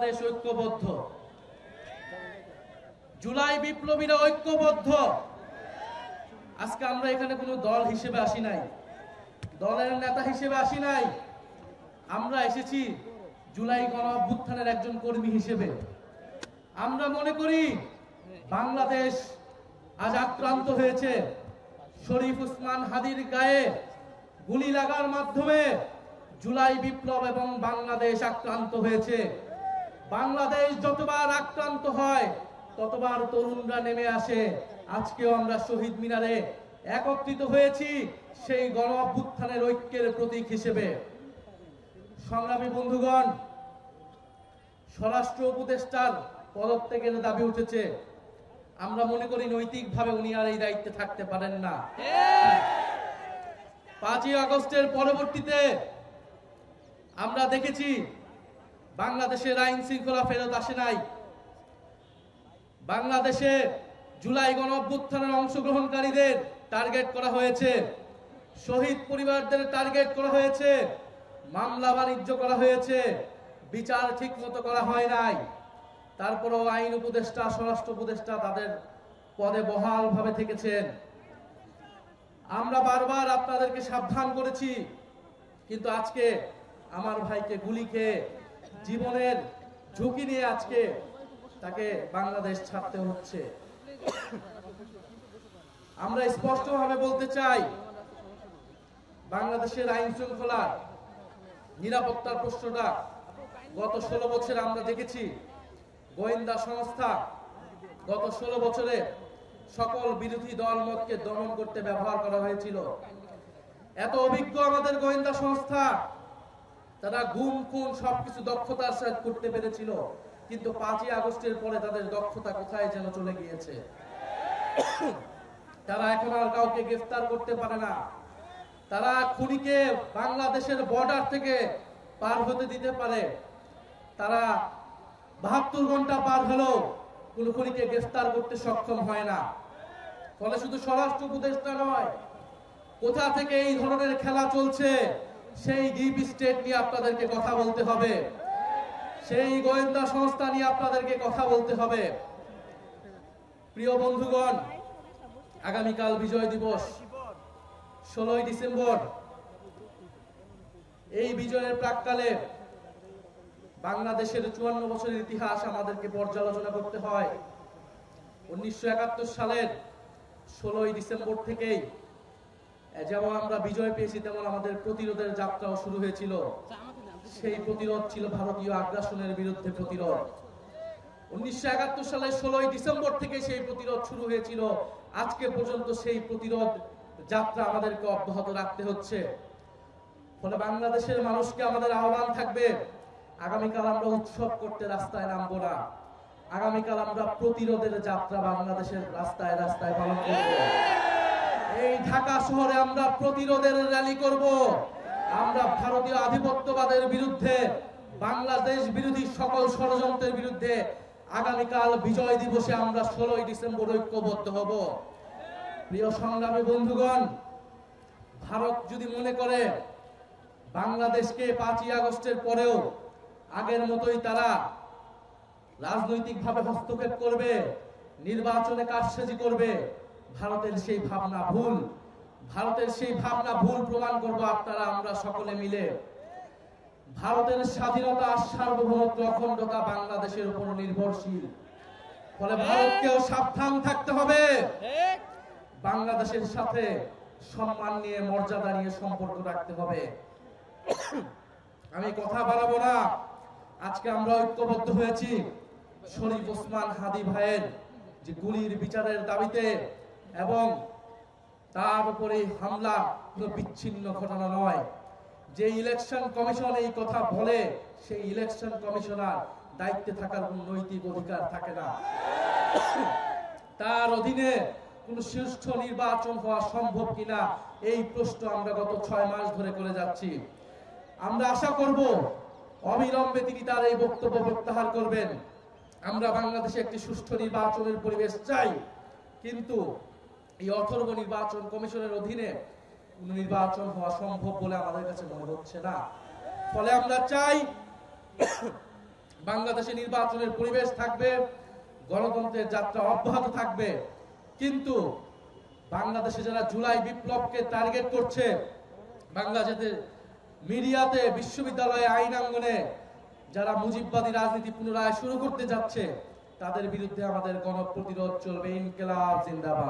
বাংলাদেশ ঐক্যবদ্ধ, জুলাই বিপ্লবীরা ঐক্যবদ্ধ। আজকে আমরা এখানে কোনো দল হিসেবে আসি নাই, দলের নেতা হিসেবে আসি নাই। আমরা এসেছি জুলাই গণ অভ্যুত্থানের একজন কর্মী হিসেবে। আমরা মনে করি বাংলাদেশ আজ আক্রান্ত হয়েছে। শরীফ ওসমান হাদির গায়ে গুলি লাগার মাধ্যমে জুলাই বিপ্লব এবং বাংলাদেশ আক্রান্ত হয়েছে। বাংলাদেশ যতবার আক্রান্ত হয় ততবার তরুণরা নেমে আসে। আজকেও আমরা শহীদ মিনারে একত্রিত হয়েছি সেই গণ অভ্যুত্থানের ঐক্যের প্রতীক হিসেবে। সংগ্রামী বন্ধুগণ, স্বরাষ্ট্র উপদেষ্টার পদত্যাগের দাবি উঠেছে। আমরা মনে করি নৈতিকভাবে উনি আর এই দায়িত্বে থাকতে পারেন না। 5ই আগস্টের পরবর্তীতে আমরা দেখেছি বাংলাদেশের আইন শৃঙ্খলা ফেরত আসে নাই। বাংলাদেশে জুলাই গণ অভ্যুত্থানের অংশগ্রহণকারীদের টার্গেট করা হয়েছে, শহীদ পরিবারদের টার্গেট করা হয়েছে, মামলা বাণিজ্য করা হয়েছে, বিচার ঠিক মতো করা হয় নাই। তারপরেও আইন উপদেষ্টা, স্বরাষ্ট্র উপদেষ্টা তাদের পদে বহাল ভাবে থেকেছেন। আমরা বারবার আপনাদেরকে সাবধান করেছি, কিন্তু আজকে আমার ভাইকে গুলি খেয়ে জীবনের ঝুঁকি নিয়ে আজকে তাকে বাংলাদেশ ছাড়তে হচ্ছে। আমরা স্পষ্টভাবে বলতে চাই, বাংলাদেশের আইন শৃঙ্খলা নিরাপত্তার প্রশ্নটা গত 16 বছরে আমরা দেখেছি গোয়েন্দা সংস্থা গত 16 বছরে সকল বিরোধী দল মতকে দমন করতে ব্যবহার করা হয়েছিল। এত অভিজ্ঞ আমাদের গোয়েন্দা সংস্থা, তারা গুম খুন সবকিছু দক্ষতার সাথে করতে পেরেছিল, কিন্তু 5ই আগস্টের পরে তাদের দক্ষতা কোথায় যেন চলে গিয়েছে। তারা এখন আর কাউকে গ্রেফতার করতে পারে না। তারা খুনিকে বাংলাদেশের বর্ডার থেকে পার হতে দিতে পারে। তারা 72 ঘন্টা পার হলেও কোন খুনিকে গ্রেফতার করতে সক্ষম হয় না। ফলে শুধু স্বরাষ্ট্র উপদেষ্টা নয়, কোথা থেকে এই ধরনের খেলা চলছে সেই ডিপ স্টেট নিয়ে আপনাদেরকে কথা বলতে হবে, সেই গোয়েন্দা সংস্থা নিয়ে আপনাদেরকে কথা বলতে হবে। প্রিয় বন্ধুগণ, আগামীকাল বিজয় দিবস 16ই ডিসেম্বর। এই বিজয়ের প্রাক্কালে বাংলাদেশের 54 বছরের ইতিহাস আমাদেরকে পর্যালোচনা করতে হয়। 1971 সালের 16ই ডিসেম্বর থেকেই যেমন আমরা বিজয় পেয়েছি, তেমন আমাদের প্রতিরোধের যাত্রাও শুরু হয়েছিল। সেই প্রতিরোধ ছিল ভারতীয় আগ্রাসনের বিরুদ্ধে প্রতিরোধ। 1971 সালের 16ই ডিসেম্বর থেকে সেই প্রতিরোধ শুরু হয়েছিল। আজকে পর্যন্ত সেই প্রতিরোধ যাত্রা আমাদেরকে অব্যাহত রাখতে হচ্ছে। ফলে বাংলাদেশের মানুষকে আমাদের আহ্বান থাকবে, আগামীকাল আমরা উৎসব করতে রাস্তায় নামবো না। আগামীকাল আমরা প্রতিরোধের যাত্রা বাংলাদেশের রাস্তায় রাস্তায় পালন করব। এই ঢাকা শহরে আমরা প্রতিরোধের র্যালি করব। আমরা ভারতীয় আধিপত্যবাদের বিরুদ্ধে, বাংলাদেশ বিরোধী সকল ষড়যন্ত্রের বিরুদ্ধে আগামীকাল বিজয় দিবসে আমরা 16ই ডিসেম্বর ঐক্যবদ্ধ হব। প্রিয় সংগ্রামী বন্ধুগণ, ভারত যদি মনে করে বাংলাদেশকে 5ই আগস্টের পরেও আগের মতোই তারা রাজনৈতিকভাবে হস্তক্ষেপ করবে, নির্বাচনে কারসাজি করবে, ভারতের সেই ভাবনা ভুল। ভারতের সেই ভাবনা ভুল প্রমাণ করব আপনারা আমরা সকলে মিলে। ভারতের স্বাধীনতা, সার্বভৌমত্ব, অখণ্ডতা বাংলাদেশের উপর নির্ভরশীল। ফলে ভারতকেও সাবধান থাকতে হবে। বাংলাদেশের সাথে সম্মান নিয়ে, মর্যাদা নিয়ে সম্পর্ক রাখতে হবে। আমি কথা বাড়াবো না। আজকে আমরা ঐক্যবদ্ধ হয়েছি শরীফ ওসমান হাদি ভাইয়ের যে গুলির বিচারের দাবিতে, এবং তার উপরে হামলা কোনো বিচ্ছিন্ন ঘটনা নয়। যে ইলেকশন কমিশন এই কথা বলে, সেই ইলেকশন কমিশনার দায়িত্বে থাকার কোন নৈতিক অধিকার থাকে না। তার অধীনে কোন সুষ্ঠু নির্বাচন হওয়া সম্ভব কিনা এই প্রশ্ন আমরা গত 6 মাস ধরে করে যাচ্ছি। আমরা আশা করব অবিলম্বে তিনি তার এই বক্তব্য প্রত্যাহার করবেন। আমরা বাংলাদেশে একটি সুষ্ঠু নির্বাচনের পরিবেশ চাই, কিন্তু এই অথর্ব নির্বাচন কমিশনের অধীনে নির্বাচন হওয়া সম্ভব বলে আমাদের কাছে মনে হচ্ছে না। ফলে আমরা চাই বাংলাদেশে নির্বাচনের পরিবেশ থাকবে, গণতন্ত্রের যাত্রা অব্যাহত থাকবে। কিন্তু বাংলাদেশে যারা জুলাই বিপ্লবকে টার্গেট করছে, বাংলাদেশের মিডিয়াতে, বিশ্ববিদ্যালয়ে, আইনাঙ্গনে যারা মুজিববাদী রাজনীতি পুনরায় শুরু করতে যাচ্ছে, তাদের বিরুদ্ধে আমাদের গণপ্রতিরোধ চলবে। ইনকিলাব জিন্দাবাদ।